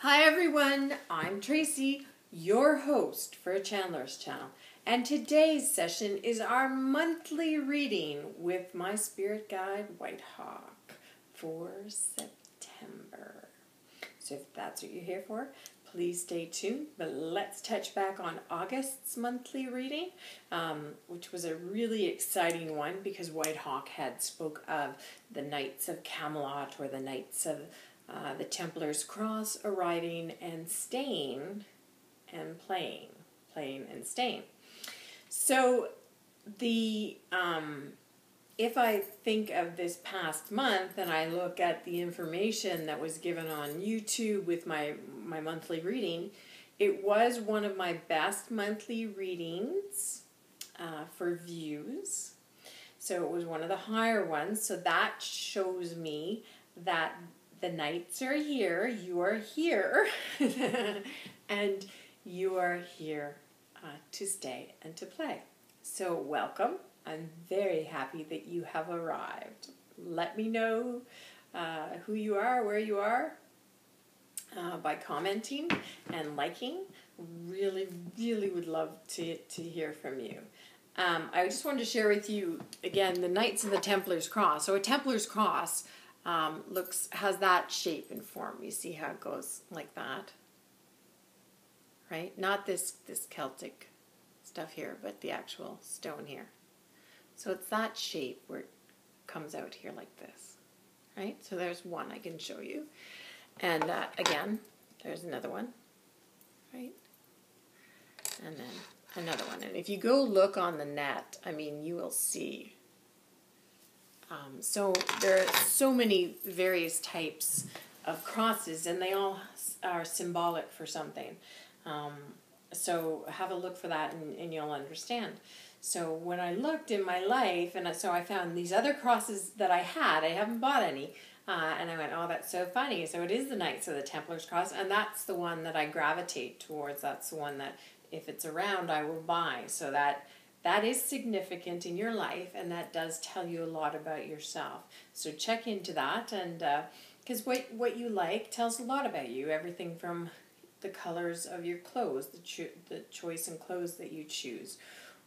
Hi everyone, I'm Tracy, your host for Chandler's Channel, and today's session is our monthly reading with my spirit guide Whitehawk for September. So if that's what you're here for, please stay tuned. But let's touch back on August's monthly reading, which was a really exciting one because Whitehawk had spoke of the Knights of Camelot, or the Knights of the Templar's Cross arriving and staying and playing and staying. So the if I think of this past month and I look at the information that was given on YouTube with my monthly reading, it was one of my best monthly readings for views. So it was one of the higher ones. So that shows me that the Knights are here, you are here, and you are here to stay and to play. So welcome. I'm very happy that you have arrived. Let me know who you are, where you are, by commenting and liking. Really, really would love to hear from you. I just wanted to share with you, again, the Knights of the Templar's Cross. So a Templar's Cross has that shape and form. You see how it goes like that, right? Not this Celtic stuff here, but the actual stone here. So it's that shape where it comes out here like this, right? So there's one I can show you. And again, there's another one, right? And then another one. And if you go look on the net, I mean, you will see. So there are so many various types of crosses, and they all are symbolic for something. So have a look for that, and you'll understand. So when I looked in my life, and so I found these other crosses that I haven't bought any, and I went, oh, that's so funny. So it is the Knights of the Templar's Cross, and that's the one that I gravitate towards. That's the one that, if it's around, I will buy. So that is significant in your life, and that does tell you a lot about yourself. So check into that, and because what you like tells a lot about you. Everything from the colors of your clothes, the choice in clothes that you choose,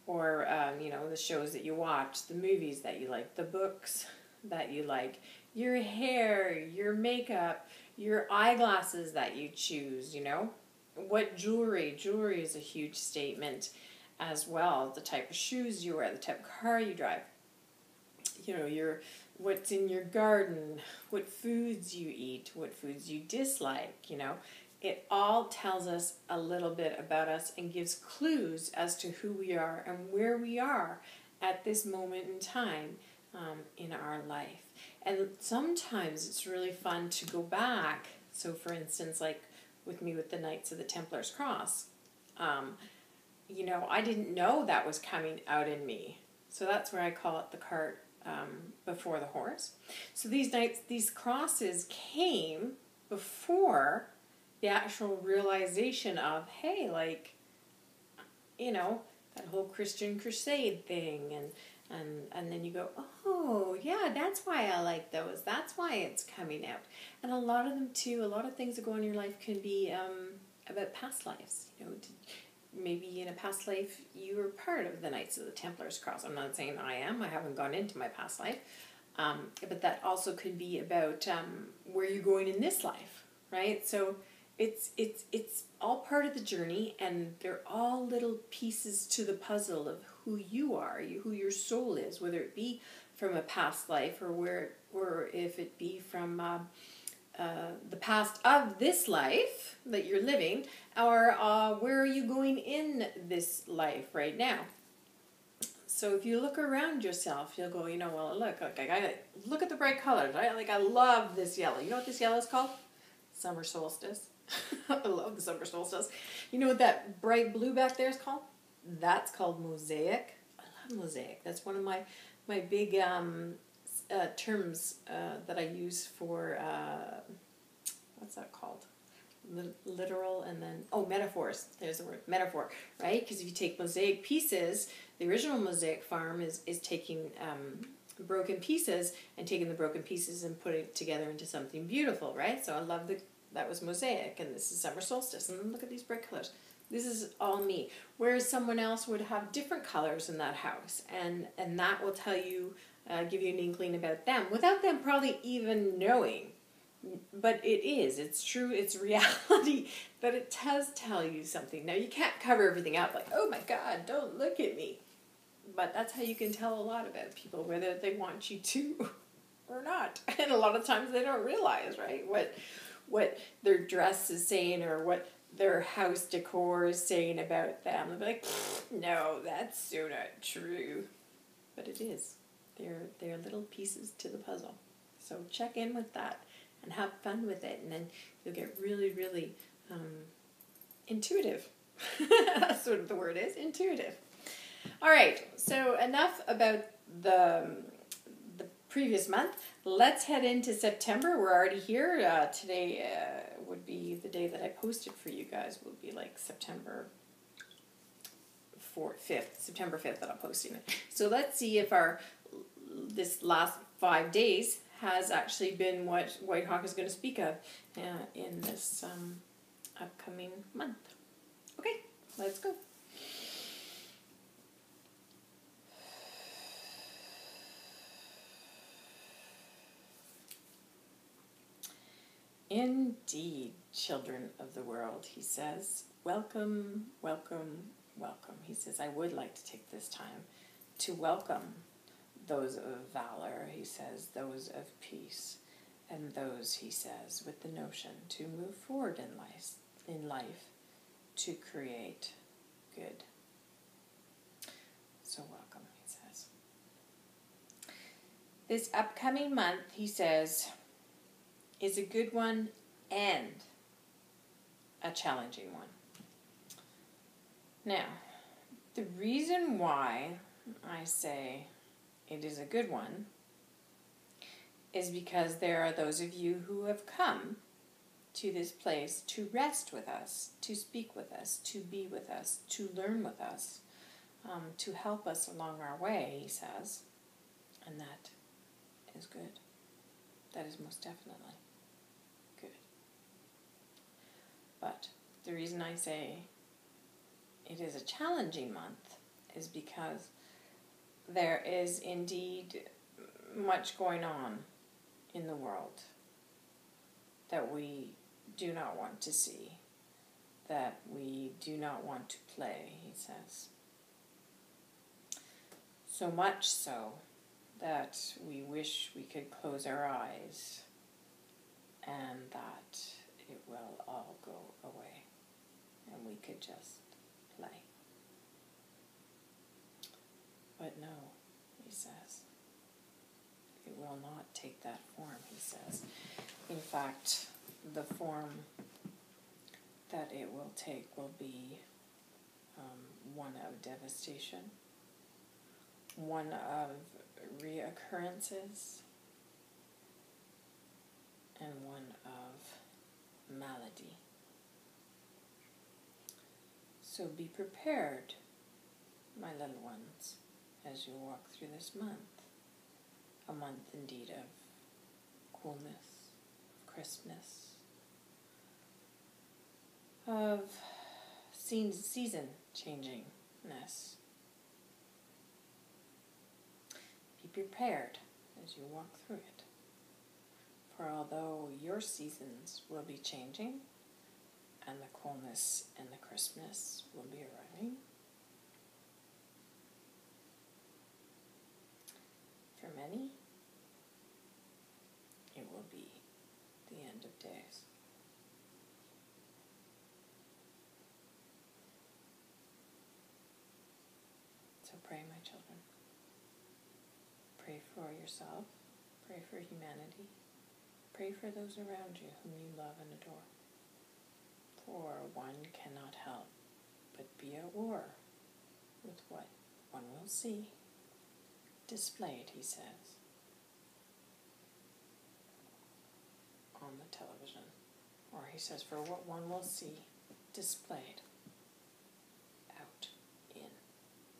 or the shows that you watch, the movies that you like, the books that you like, your hair, your makeup, your eyeglasses that you choose. What jewelry is a huge statement as well. The type of shoes you wear, the type of car you drive, what's in your garden, what foods you eat, what foods you dislike. It all tells us a little bit about us and gives clues as to who we are and where we are at this moment in time in our life. And sometimes it's really fun to go back. So for instance, like with me with the Knights of the Templar's Cross, I didn't know that was coming out in me. So that's where I call it the cart before the horse. So these crosses came before the actual realization of, hey, that whole Christian crusade thing, and then you go, oh, yeah, that's why I like those. That's why it's coming out. And a lot of them too, a lot of things that go on in your life can be about past lives. Maybe in a past life you were part of the Knights of the Templar's Cross. I'm not saying I haven't gone into my past life, but that also could be about where you're going in this life, right? So it's all part of the journey, and they're all little pieces to the puzzle of who you are, who your soul is, whether it be from a past life or if it be from the past of this life that you're living, or where are you going in this life right now. So if you look around yourself, you'll go, well, look at the bright colors, right? I love this yellow. You know what this yellow is called? Summer solstice. I love the summer solstice. You know what that bright blue back there is called? That's called mosaic. I love mosaic. That's one of my big terms that I use for, what's that called? Literal, and then, metaphors. There's the word, metaphor, right? Because if you take mosaic pieces, the original mosaic farm is taking broken pieces and taking the broken pieces and putting it together into something beautiful, right? So I love that was mosaic, and this is summer solstice, and look at these bright colors. This is all me. Whereas someone else would have different colors in that house, and that will tell you, give you an inkling about them, without them probably even knowing. But it's true, it's reality, but it does tell you something. Now, you can't cover everything up, like, oh my God, don't look at me. But that's how you can tell a lot about people, whether they want you to or not. And a lot of times they don't realize, right, what their dress is saying or what their house decor is saying about them. They'll be like, no, that's so not true. But it is. They're little pieces to the puzzle. So check in with that and have fun with it, and then you'll get really, really intuitive. That's what the word is, intuitive. All right, so enough about the previous month. Let's head into September. We're already here. Today would be the day that I posted for you guys. Would be like September 5th, September 5th that I'm posting it. So let's see if this last 5 days has actually been what Whitehawk is going to speak of in this upcoming month. Okay, let's go. Indeed, children of the world, he says, welcome, welcome, welcome. He says, I would like to take this time to welcome those of valor, he says, those of peace, and those, he says, with the notion to move forward in life to create good. So welcome, he says. This upcoming month, he says, is a good one and a challenging one. Now, the reason why I say it is a good one is because there are those of you who have come to this place to rest with us, to speak with us, to be with us, to learn with us, to help us along our way, he says. And that is good. That is most definitely good. But the reason I say it is a challenging month is because there is indeed much going on in the world that we do not want to see, that we do not want to play, he says. So much so that we wish we could close our eyes and that it will all go away and we could just play. But no, he says, it will not take that form, he says. In fact, the form that it will take will be one of devastation, one of reoccurrences, and one of malady. So be prepared, my little ones, as you walk through this month. A month indeed of coolness, of crispness, of season changingness. Be prepared as you walk through it. For although your seasons will be changing, and the coolness and the crispness will be arriving, for many, it will be the end of days. So pray, my children. Pray for yourself. Pray for humanity. Pray for those around you whom you love and adore. For one cannot help but be at war with what one will see displayed, he says, on the television. Or he says, for what one will see displayed out in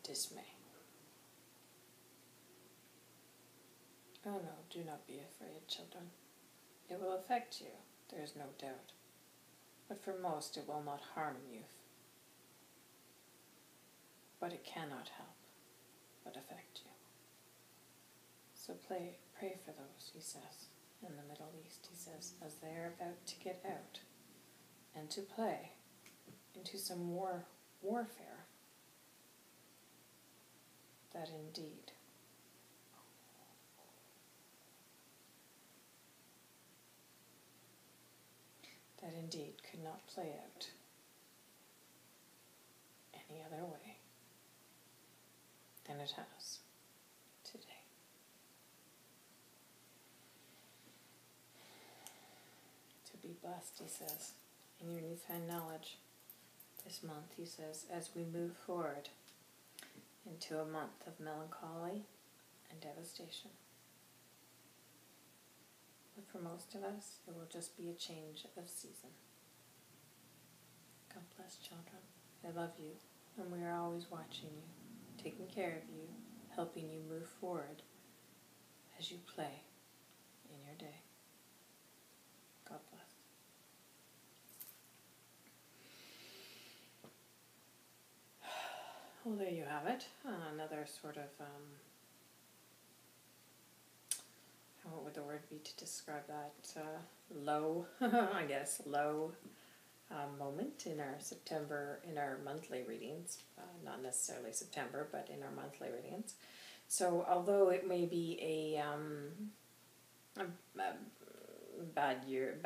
dismay. Oh no, do not be afraid, children. It will affect you, there is no doubt. but for most it will not harm you. But it cannot help but affect you. So pray for those, he says, in the Middle East, he says, as they are about to get out and to play into some warfare, that indeed could not play out any other way than it has today. To be blessed, he says, in your newfound knowledge this month, he says, as we move forward into a month of melancholy and devastation. But for most of us, it will just be a change of season. God bless, children. I love you, and we are always watching you, taking care of you, helping you move forward as you play in your day. God bless. Well, there you have it. Another sort of, what would the word be to describe that? Low, I guess, low moment in our monthly readings. Not necessarily September, but in our monthly readings. So although it may be a bad year,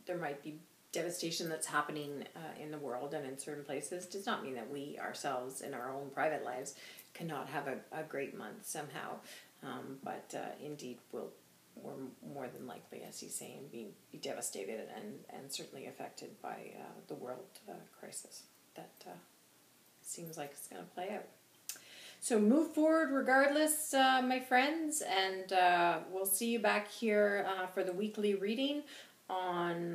there might be devastation that's happening in the world and in certain places, does not mean that we ourselves in our own private lives cannot have a great month somehow. But indeed we're more than likely, as he's saying, be devastated and certainly affected by the world crisis that seems like it's going to play out. So move forward regardless, my friends, and we'll see you back here for the weekly reading on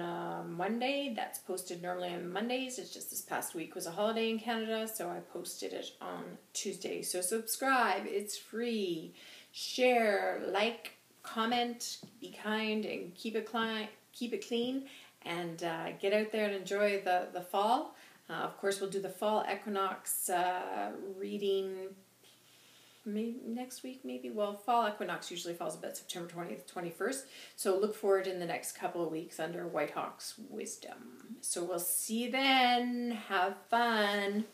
Monday. That's posted normally on Mondays. It's just this past week was a holiday in Canada, so I posted it on Tuesday. So subscribe, it's free. Share, like, comment, be kind, and keep it clean, and get out there and enjoy the fall. Of course, we'll do the fall equinox reading maybe next week, maybe. Well, fall equinox usually falls about September 20th, 21st. So look forward in the next couple of weeks under Whitehawk's wisdom. So we'll see you then. Have fun.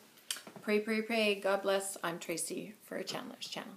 Pray, pray, pray. God bless. I'm Tracy for a Chandler's Channel.